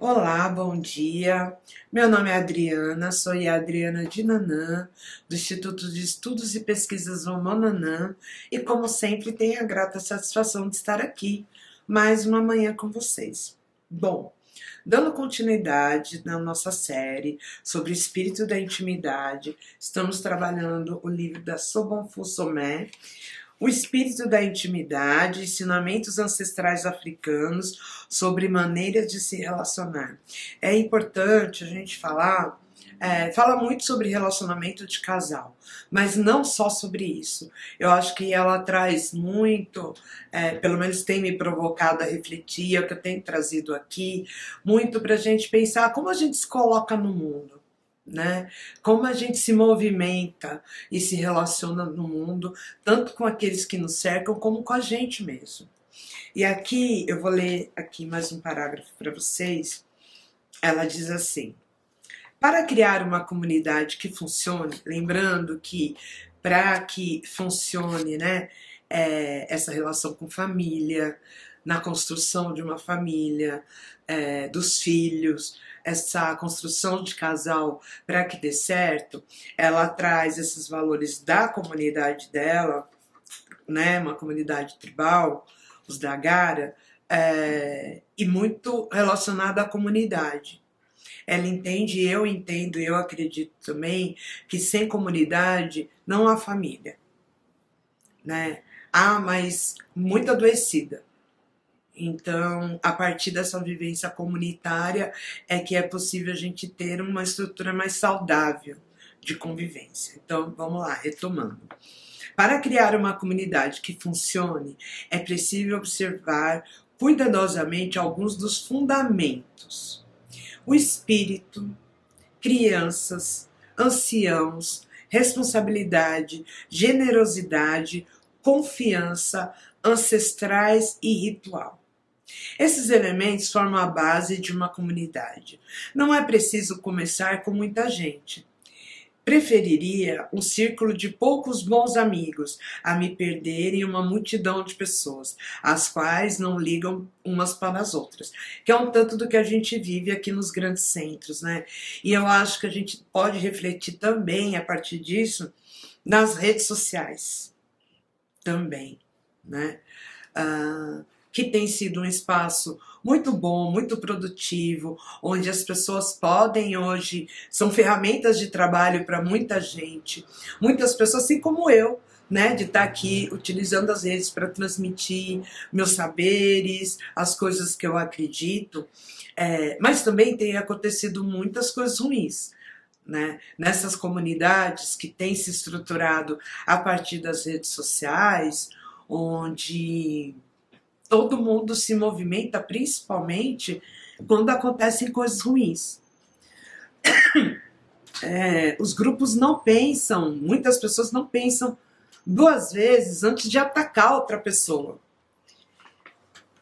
Olá, bom dia. Meu nome é Adriana, sou a Adriana de Nanã, do Instituto de Estudos e Pesquisas Omonanã, e como sempre tenho a grata satisfação de estar aqui mais uma manhã com vocês. Bom, dando continuidade na nossa série sobre o espírito da intimidade, estamos trabalhando o livro da Sobonfu Somé, o espírito da intimidade, ensinamentos ancestrais africanos sobre maneiras de se relacionar. É importante a gente falar, fala muito sobre relacionamento de casal, mas não só sobre isso. Eu acho que ela traz muito, pelo menos tem me provocado a refletir, é o que eu tenho trazido aqui, muito para a gente pensar como a gente se coloca no mundo. Né? Como a gente se movimenta e se relaciona no mundo, tanto com aqueles que nos cercam, como com a gente mesmo. E aqui, eu vou ler aqui mais um parágrafo para vocês. Ela diz assim: para criar uma comunidade que funcione, lembrando que para que funcione, né, essa relação com família, na construção de uma família, dos filhos, essa construção de casal, para que dê certo, ela traz esses valores da comunidade dela, né, uma comunidade tribal, os Dagara, e muito relacionada à comunidade. Ela entende, eu entendo, eu acredito também, que sem comunidade não há família, né? Há, mas muito adoecida. Então, a partir dessa vivência comunitária é que é possível a gente ter uma estrutura mais saudável de convivência. Então, vamos lá, retomando. Para criar uma comunidade que funcione, é preciso observar cuidadosamente alguns dos fundamentos. O espírito, crianças, anciãos, responsabilidade, generosidade, confiança, ancestrais e ritual. Esses elementos formam a base de uma comunidade. Não é preciso começar com muita gente. Preferiria um círculo de poucos bons amigos a me perder em uma multidão de pessoas, as quais não ligam umas para as outras, que é um tanto do que a gente vive aqui nos grandes centros, né? E eu acho que a gente pode refletir também, a partir disso, nas redes sociais também, né? Que tem sido um espaço muito bom, muito produtivo, onde as pessoas podem hoje, são ferramentas de trabalho para muita gente, muitas pessoas, assim como eu, né, de estar aqui utilizando as redes para transmitir meus saberes, as coisas que eu acredito, mas também tem acontecido muitas coisas ruins. Né? Nessas comunidades que têm se estruturado a partir das redes sociais, onde todo mundo se movimenta, principalmente quando acontecem coisas ruins. Os grupos não pensam, muitas pessoas não pensam duas vezes antes de atacar outra pessoa.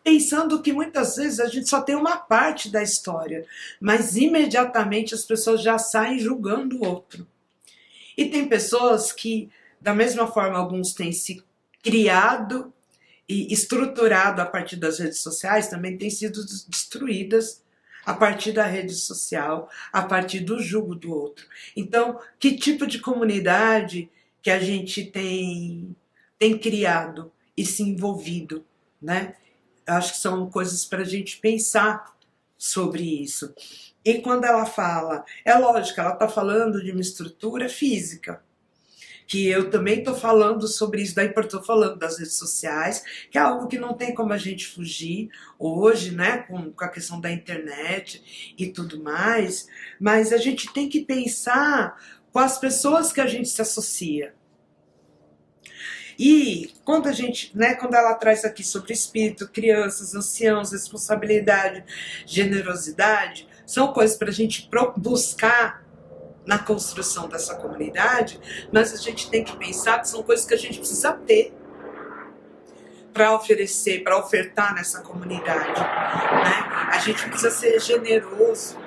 Pensando que muitas vezes a gente só tem uma parte da história, mas imediatamente as pessoas já saem julgando o outro. E tem pessoas que, da mesma forma, alguns têm se criado e estruturado a partir das redes sociais, também têm sido destruídas a partir da rede social, a partir do julgo do outro. Então, que tipo de comunidade que a gente tem criado e se envolvido, né? Acho que são coisas para a gente pensar sobre isso. E quando ela fala, é lógico, ela está falando de uma estrutura física, que eu também estou falando sobre isso, daí estou falando das redes sociais, que é algo que não tem como a gente fugir hoje, né, com a questão da internet e tudo mais, mas a gente tem que pensar com as pessoas que a gente se associa. E quando a gente, né, quando ela traz aqui sobre espírito, crianças, anciãos, responsabilidade, generosidade, são coisas para a gente buscar na construção dessa comunidade, mas a gente tem que pensar que são coisas que a gente precisa ter para oferecer, para ofertar nessa comunidade, né? A gente precisa ser generoso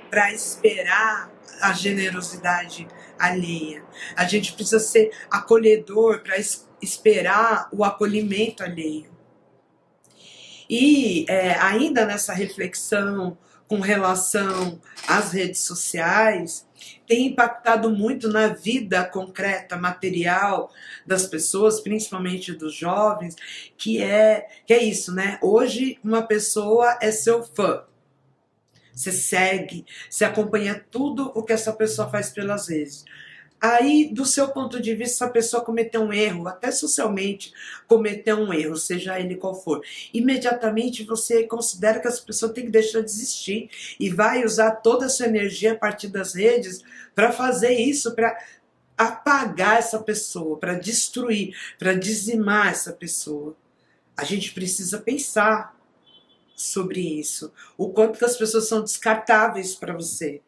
para esperar a generosidade alheia. A gente precisa ser acolhedor para esperar o acolhimento alheio. E ainda nessa reflexão com relação às redes sociais, tem impactado muito na vida concreta, material das pessoas, principalmente dos jovens, que é isso, né? Hoje uma pessoa é seu fã. Você segue, você acompanha tudo o que essa pessoa faz pelas redes. Aí, do seu ponto de vista, essa pessoa cometeu um erro, até socialmente cometeu um erro, seja ele qual for, imediatamente você considera que essa pessoa tem que deixar de existir e vai usar toda a sua energia a partir das redes para fazer isso, para apagar essa pessoa, para destruir, para dizimar essa pessoa. A gente precisa pensar sobre isso, o quanto que as pessoas são descartáveis para você.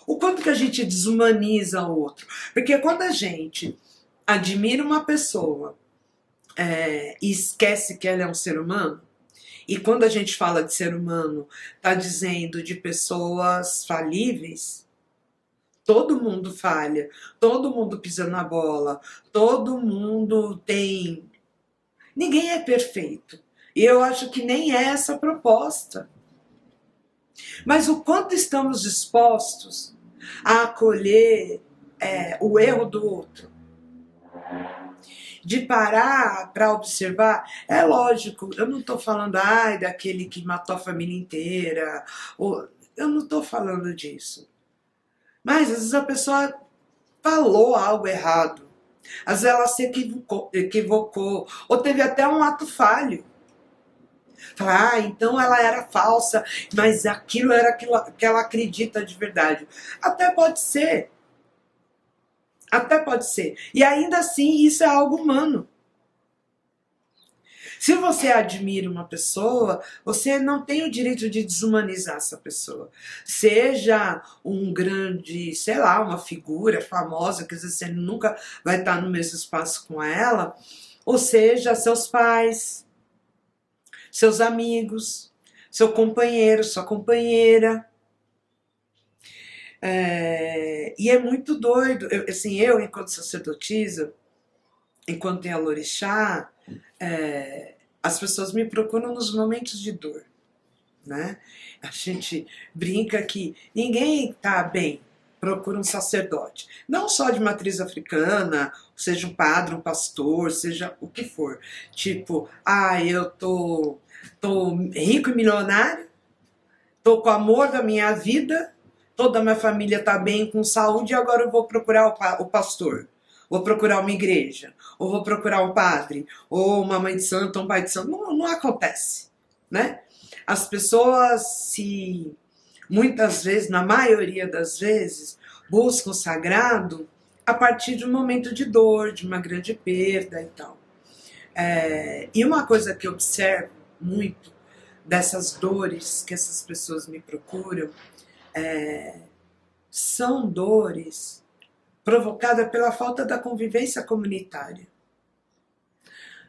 O quanto que a gente desumaniza o outro. Porque quando a gente admira uma pessoa e esquece que ela é um ser humano, e quando a gente fala de ser humano, está dizendo de pessoas falíveis, todo mundo falha, todo mundo pisa na bola, todo mundo tem... Ninguém é perfeito. E eu acho que nem é essa a proposta. Mas o quanto estamos dispostos a acolher o erro do outro, de parar para observar. É lógico, eu não estou falando daquele que matou a família inteira, eu não estou falando disso. Mas às vezes a pessoa falou algo errado, às vezes ela se equivocou, ou teve até um ato falho. Então ela era falsa, mas aquilo era aquilo que ela acredita de verdade. Até pode ser. Até pode ser. E ainda assim, isso é algo humano. Se você admira uma pessoa, você não tem o direito de desumanizar essa pessoa. Seja um grande, sei lá, uma figura famosa, que às vezes você nunca vai estar no mesmo espaço com ela, ou seja, seus pais, seus amigos, seu companheiro, sua companheira. E é muito doido. Eu, enquanto sacerdotisa, enquanto em Alorixá, as pessoas me procuram nos momentos de dor, né? A gente brinca que ninguém está bem, procura um sacerdote. Não só de matriz africana, seja um padre, um pastor, seja o que for. Tipo, eu tô rico e milionário, tô com o amor da minha vida, toda a minha família está bem, com saúde, e agora eu vou procurar o pastor, vou procurar uma igreja, ou vou procurar um padre, ou uma mãe de santo, um pai de santo. Não acontece, né? As pessoas muitas vezes, na maioria das vezes, buscam o sagrado a partir de um momento de dor, de uma grande perda e tal. E uma coisa que eu observo muito dessas dores que essas pessoas me procuram, são dores provocadas pela falta da convivência comunitária,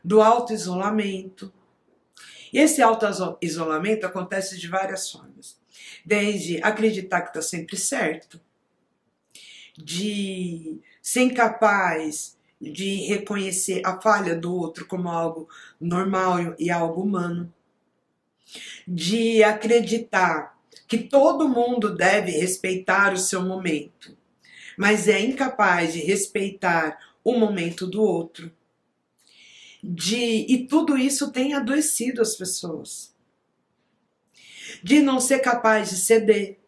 do auto-isolamento. E esse auto-isolamento acontece de várias formas. Desde acreditar que está sempre certo, de ser incapaz de reconhecer a falha do outro como algo normal e algo humano, de acreditar que todo mundo deve respeitar o seu momento, mas é incapaz de respeitar o momento do outro. E tudo isso tem adoecido as pessoas. De não ser capaz de ceder.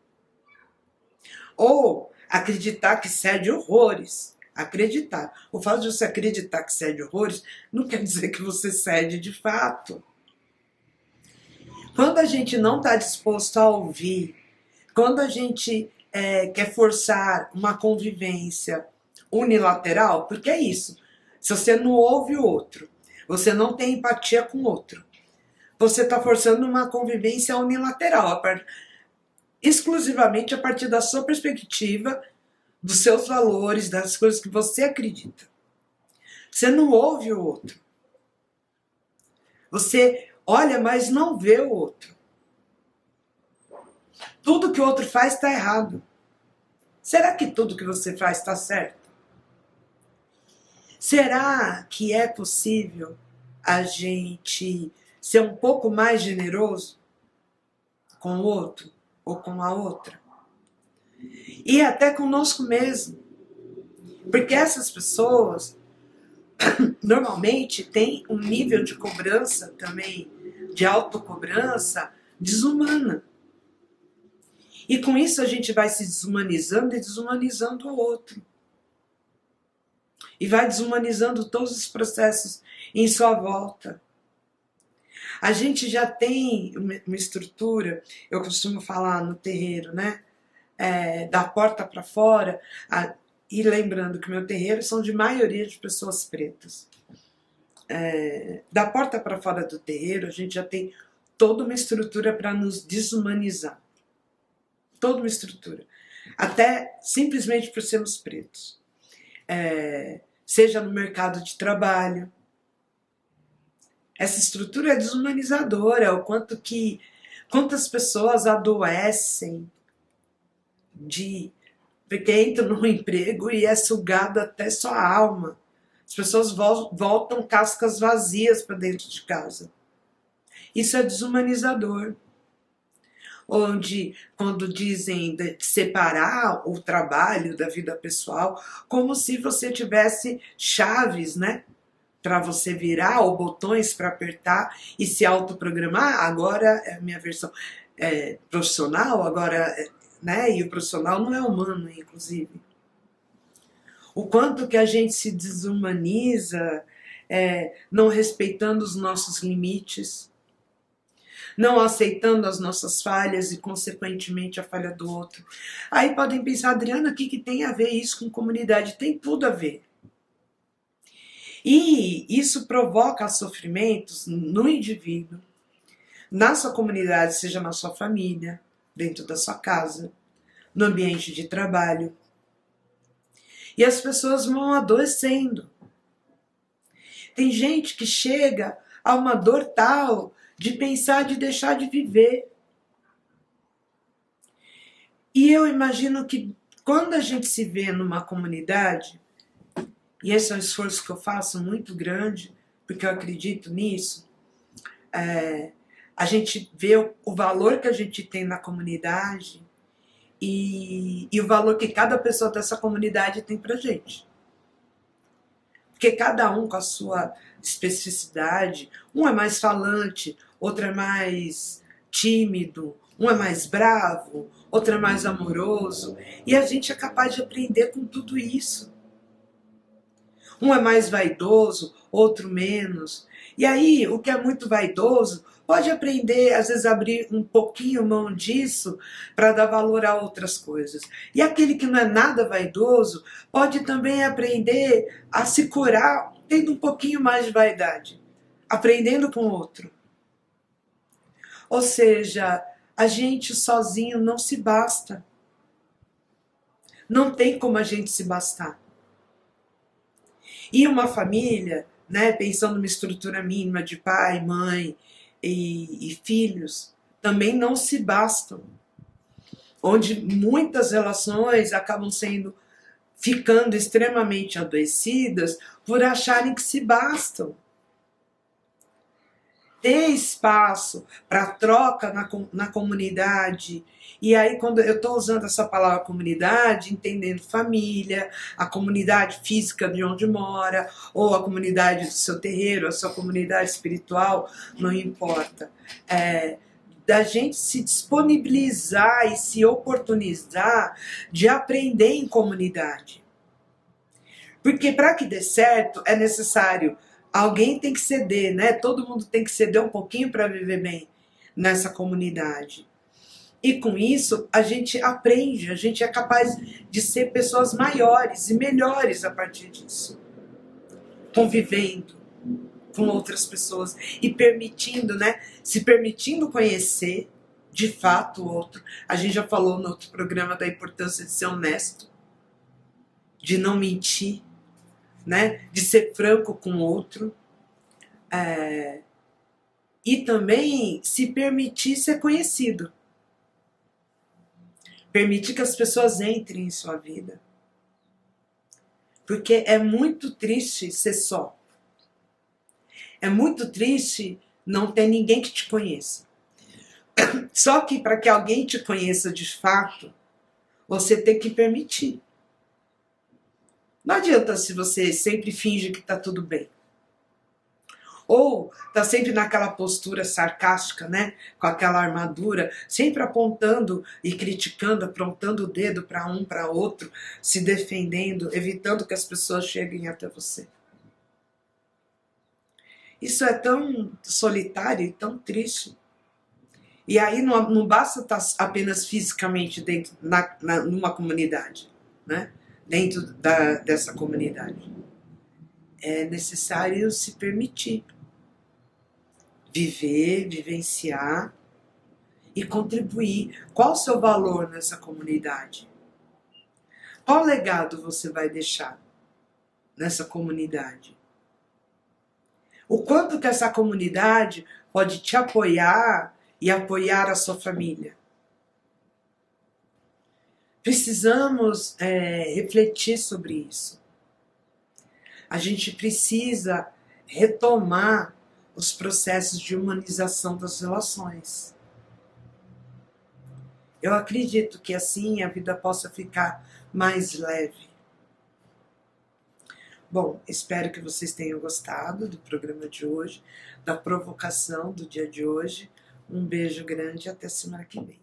Ou acreditar que cede horrores. Acreditar. O fato de você acreditar que cede horrores não quer dizer que você cede de fato. Quando a gente não está disposto a ouvir, quando a gente quer forçar uma convivência unilateral, porque é isso, se você não ouve o outro, você não tem empatia com o outro, você está forçando uma convivência unilateral, exclusivamente a partir da sua perspectiva, dos seus valores, das coisas que você acredita. Você não ouve o outro. Você olha, mas não vê o outro. Tudo que o outro faz está errado. Será que tudo que você faz está certo? Será que é possível a gente ser um pouco mais generoso com o outro ou com a outra. E até conosco mesmo. Porque essas pessoas normalmente têm um nível de cobrança também, de autocobrança, desumana. E com isso a gente vai se desumanizando e desumanizando o outro. E vai desumanizando todos os processos em sua volta. A gente já tem uma estrutura, eu costumo falar no terreiro, né? Da porta para fora, e lembrando que meu terreiro são de maioria de pessoas pretas. Da porta para fora do terreiro, a gente já tem toda uma estrutura para nos desumanizar. Toda uma estrutura. Até simplesmente por sermos pretos. Seja no mercado de trabalho. Essa estrutura é desumanizadora, o quantas pessoas adoecem porque entra num emprego e é sugado até sua alma. As pessoas voltam cascas vazias para dentro de casa. Isso é desumanizador. Onde, quando dizem de separar o trabalho da vida pessoal, como se você tivesse chaves, né? Para você virar, ou botões para apertar e se autoprogramar. Agora é a minha versão profissional, agora, né? E o profissional não é humano, inclusive. O quanto que a gente se desumaniza, não respeitando os nossos limites, não aceitando as nossas falhas e, consequentemente, a falha do outro. Aí podem pensar, Adriana, o que tem a ver isso com comunidade? Tem tudo a ver. E isso provoca sofrimentos no indivíduo, na sua comunidade, seja na sua família, dentro da sua casa, no ambiente de trabalho. E as pessoas vão adoecendo. Tem gente que chega a uma dor tal de pensar de deixar de viver. E eu imagino que quando a gente se vê numa comunidade, e esse é um esforço que eu faço muito grande, porque eu acredito nisso, a gente vê o valor que a gente tem na comunidade e o valor que cada pessoa dessa comunidade tem pra gente. Porque cada um com a sua especificidade, um é mais falante, outro é mais tímido, um é mais bravo, outro é mais amoroso, e a gente é capaz de aprender com tudo isso. Um é mais vaidoso, outro menos. E aí, o que é muito vaidoso pode aprender, às vezes, abrir um pouquinho mão disso para dar valor a outras coisas. E aquele que não é nada vaidoso pode também aprender a se curar tendo um pouquinho mais de vaidade, aprendendo com o outro. Ou seja, a gente sozinho não se basta. Não tem como a gente se bastar. E uma família, né, pensando numa estrutura mínima de pai, mãe e filhos, também não se bastam. Onde muitas relações acabam ficando extremamente adoecidas por acharem que se bastam. Ter espaço para troca na comunidade. E aí, quando eu estou usando essa palavra comunidade, entendendo família, a comunidade física de onde mora, ou a comunidade do seu terreiro, a sua comunidade espiritual, não importa. Da gente se disponibilizar e se oportunizar de aprender em comunidade. Porque para que dê certo é necessário, alguém tem que ceder, né? Todo mundo tem que ceder um pouquinho para viver bem nessa comunidade. E com isso a gente aprende, a gente é capaz de ser pessoas maiores e melhores a partir disso. Convivendo com outras pessoas e permitindo, né? Se permitindo conhecer de fato o outro. A gente já falou no outro programa da importância de ser honesto, de não mentir, né? De ser franco com o outro. E também se permitir ser conhecido. Permitir que as pessoas entrem em sua vida. Porque é muito triste ser só. É muito triste não tem ninguém que te conheça. Só que para que alguém te conheça de fato, você tem que permitir. Não adianta se você sempre finge que está tudo bem. Ou está sempre naquela postura sarcástica, né? Com aquela armadura, sempre apontando e criticando, apontando o dedo para um, para outro, se defendendo, evitando que as pessoas cheguem até você. Isso é tão solitário e tão triste. E aí não basta estar apenas fisicamente dentro numa comunidade, né? Dentro dessa comunidade. É necessário se permitir viver, vivenciar e contribuir. Qual o seu valor nessa comunidade? Qual legado você vai deixar nessa comunidade? O quanto que essa comunidade pode te apoiar e apoiar a sua família? Precisamos refletir sobre isso. A gente precisa retomar os processos de humanização das relações. Eu acredito que assim a vida possa ficar mais leve. Bom, espero que vocês tenham gostado do programa de hoje, da provocação do dia de hoje. Um beijo grande e até semana que vem.